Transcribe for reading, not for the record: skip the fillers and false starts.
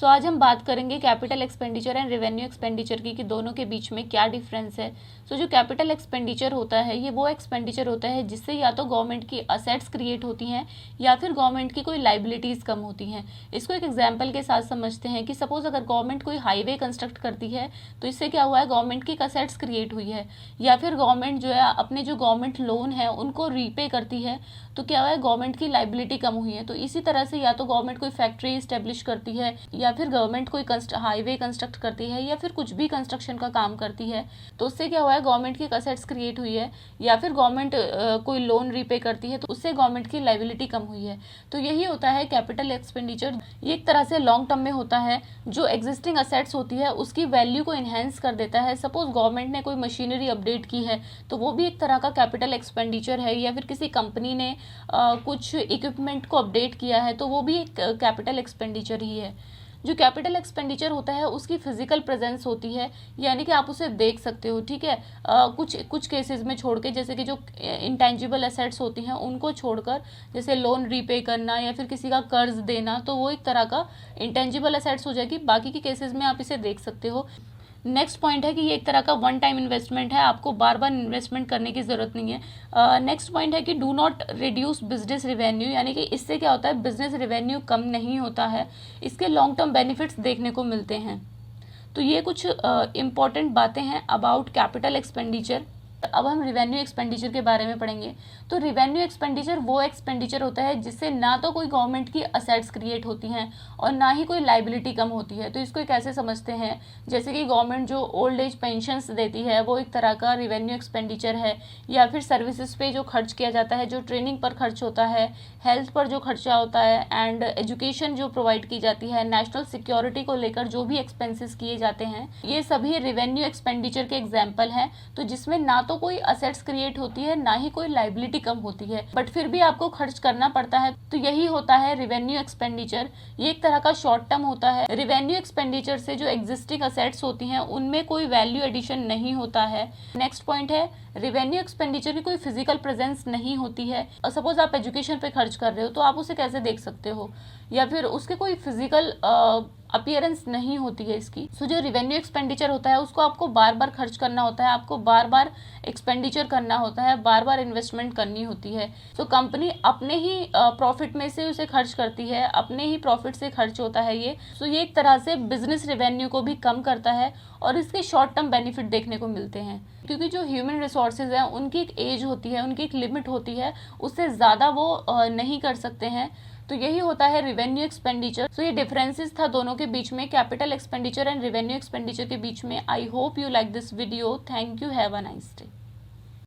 सो आज हम बात करेंगे capital expenditure and revenue expenditure की कि दोनों के बीच में क्या डिफरेंस है। सो जो कैपिटल एक्सपेंडिचर होता है ये वो एक्सपेंडिचर होता है जिससे या तो गवर्नमेंट की असेट्स क्रिएट होती हैं या फिर गवर्नमेंट की कोई लाइबिलिटीज़ कम होती हैं। इसको एक एग्जाम्पल के साथ समझते हैं कि सपोज अगर गवर्नमेंट कोई हाईवे कंस्ट्रक्ट करती है तो इससे क्या हुआ है, गवर्नमेंट की असेट्स क्रिएट हुई है। या फिर गवर्नमेंट जो है अपने जो गवर्नमेंट लोन है उनको रीपे करती है तो क्या हुआ है, गवर्नमेंट की लाइबिलिटी कम हुई है। तो इसी तरह से या तो गवर्नमेंट कोई फैक्ट्री इस्टेब्लिश करती है या फिर गवर्नमेंट कोई हाईवे कंस्ट्रक्ट करती है या फिर कुछ भी कंस्ट्रक्शन का काम करती है तो उससे क्या हुआ है, गवर्नमेंट की असेट्स क्रिएट हुई है। या फिर गवर्नमेंट कोई लोन रीपे करती है तो उससे गवर्नमेंट की लाइबिलिटी कम हुई है। तो यही होता है कैपिटल एक्सपेंडिचर। ये एक तरह से लॉन्ग टर्म में होता है, जो एग्जिस्टिंग असेट्स होती है उसकी वैल्यू को इन्हेंस कर देता है। सपोज गवर्नमेंट ने कोई मशीनरी अपडेट की है तो वो भी एक तरह का कैपिटल एक्सपेंडिचर है, या फिर किसी कंपनी ने कुछ इक्विपमेंट को अपडेट किया है तो वो भी एक कैपिटल एक्सपेंडिचर ही है। जो कैपिटल एक्सपेंडिचर होता है उसकी फिजिकल प्रेजेंस होती है, यानी कि आप उसे देख सकते हो, ठीक है। कुछ केसेस में छोड़ के, जैसे कि जो इंटेंजिबल एसेट्स होती हैं उनको छोड़कर, जैसे लोन रीपे करना या फिर किसी का कर्ज देना, तो वो एक तरह का इंटेंजिबल एसेट्स हो जाएगी। बाकी के केसेस में आप इसे देख सकते हो। नेक्स्ट पॉइंट है कि ये एक तरह का वन टाइम इन्वेस्टमेंट है, आपको बार बार इन्वेस्टमेंट करने की ज़रूरत नहीं है। नेक्स्ट पॉइंट है कि do not reduce business revenue, यानी कि इससे क्या होता है, बिजनेस रिवेन्यू कम नहीं होता है, इसके लॉन्ग टर्म बेनिफिट्स देखने को मिलते हैं। तो ये कुछ इंपॉर्टेंट बातें हैं अबाउट कैपिटल एक्सपेंडिचर। अब हम रिवेन्यू एक्सपेंडिचर के बारे में पढ़ेंगे। तो रिवेन्यू एक्सपेंडिचर वो एक्सपेंडिचर होता है जिससे ना तो कोई गवर्नमेंट की असेट्स क्रिएट होती हैं और ना ही कोई लाइबिलिटी कम होती है। तो इसको कैसे समझते हैं, जैसे कि गवर्नमेंट जो ओल्ड एज पेंशन्स देती है वो एक तरह का रिवेन्यू एक्सपेंडिचर है, या फिर सर्विसेज पे जो खर्च किया जाता है, जो ट्रेनिंग पर खर्च होता है, हेल्थ पर जो खर्चा होता है, एंड एजुकेशन जो प्रोवाइड की जाती है, नेशनल सिक्योरिटी को लेकर जो भी एक्सपेंसेस किए जाते हैं, ये सभी रिवेन्यू एक्सपेंडिचर के एग्जाम्पल हैं। तो जिसमें ना तो कोई असेट्स क्रिएट होती है ना ही कोई लाइबिलिटी कम होती है, बट फिर भी आपको खर्च करना पड़ता है। तो यही होता है रिवेन्यू एक्सपेंडिचर। ये एक तरह का शॉर्ट टर्म होता है। रिवेन्यू एक्सपेंडिचर से जो एग्जिस्टिंग असेट्स होती हैं उनमें कोई वैल्यू एडिशन नहीं होता है। नेक्स्ट पॉइंट है, रिवेन्यू एक्सपेंडिचर की कोई फिजिकल प्रेजेंस नहीं होती है। सपोज आप एजुकेशन पे खर्च कर रहे हो तो आप उसे कैसे देख सकते हो, या फिर उसके कोई फिजिकल अपीयरेंस नहीं होती है इसकी। सो जो रिवेन्यू एक्सपेंडिचर होता है उसको आपको बार बार खर्च करना होता है, आपको बार बार एक्सपेंडिचर करना होता है, बार बार इन्वेस्टमेंट करनी होती है। सो कंपनी अपने ही प्रॉफिट में से उसे खर्च करती है, अपने ही प्रॉफिट से खर्च होता है ये। सो ये एक तरह से बिजनेस रेवेन्यू को भी कम करता है और इसके शॉर्ट टर्म बेनिफिट देखने को मिलते हैं, क्योंकि जो ह्यूमन रिसोर्सेज हैं उनकी एक एज होती है, उनकी एक लिमिट होती है, उससे ज़्यादा वो नहीं कर सकते हैं। तो यही होता है रिवेन्यू एक्सपेंडिचर। सो ये डिफरेंसेस था दोनों के बीच में, capital expenditure and revenue expenditure के बीच में। I hope you like this video. Thank you, have a nice day.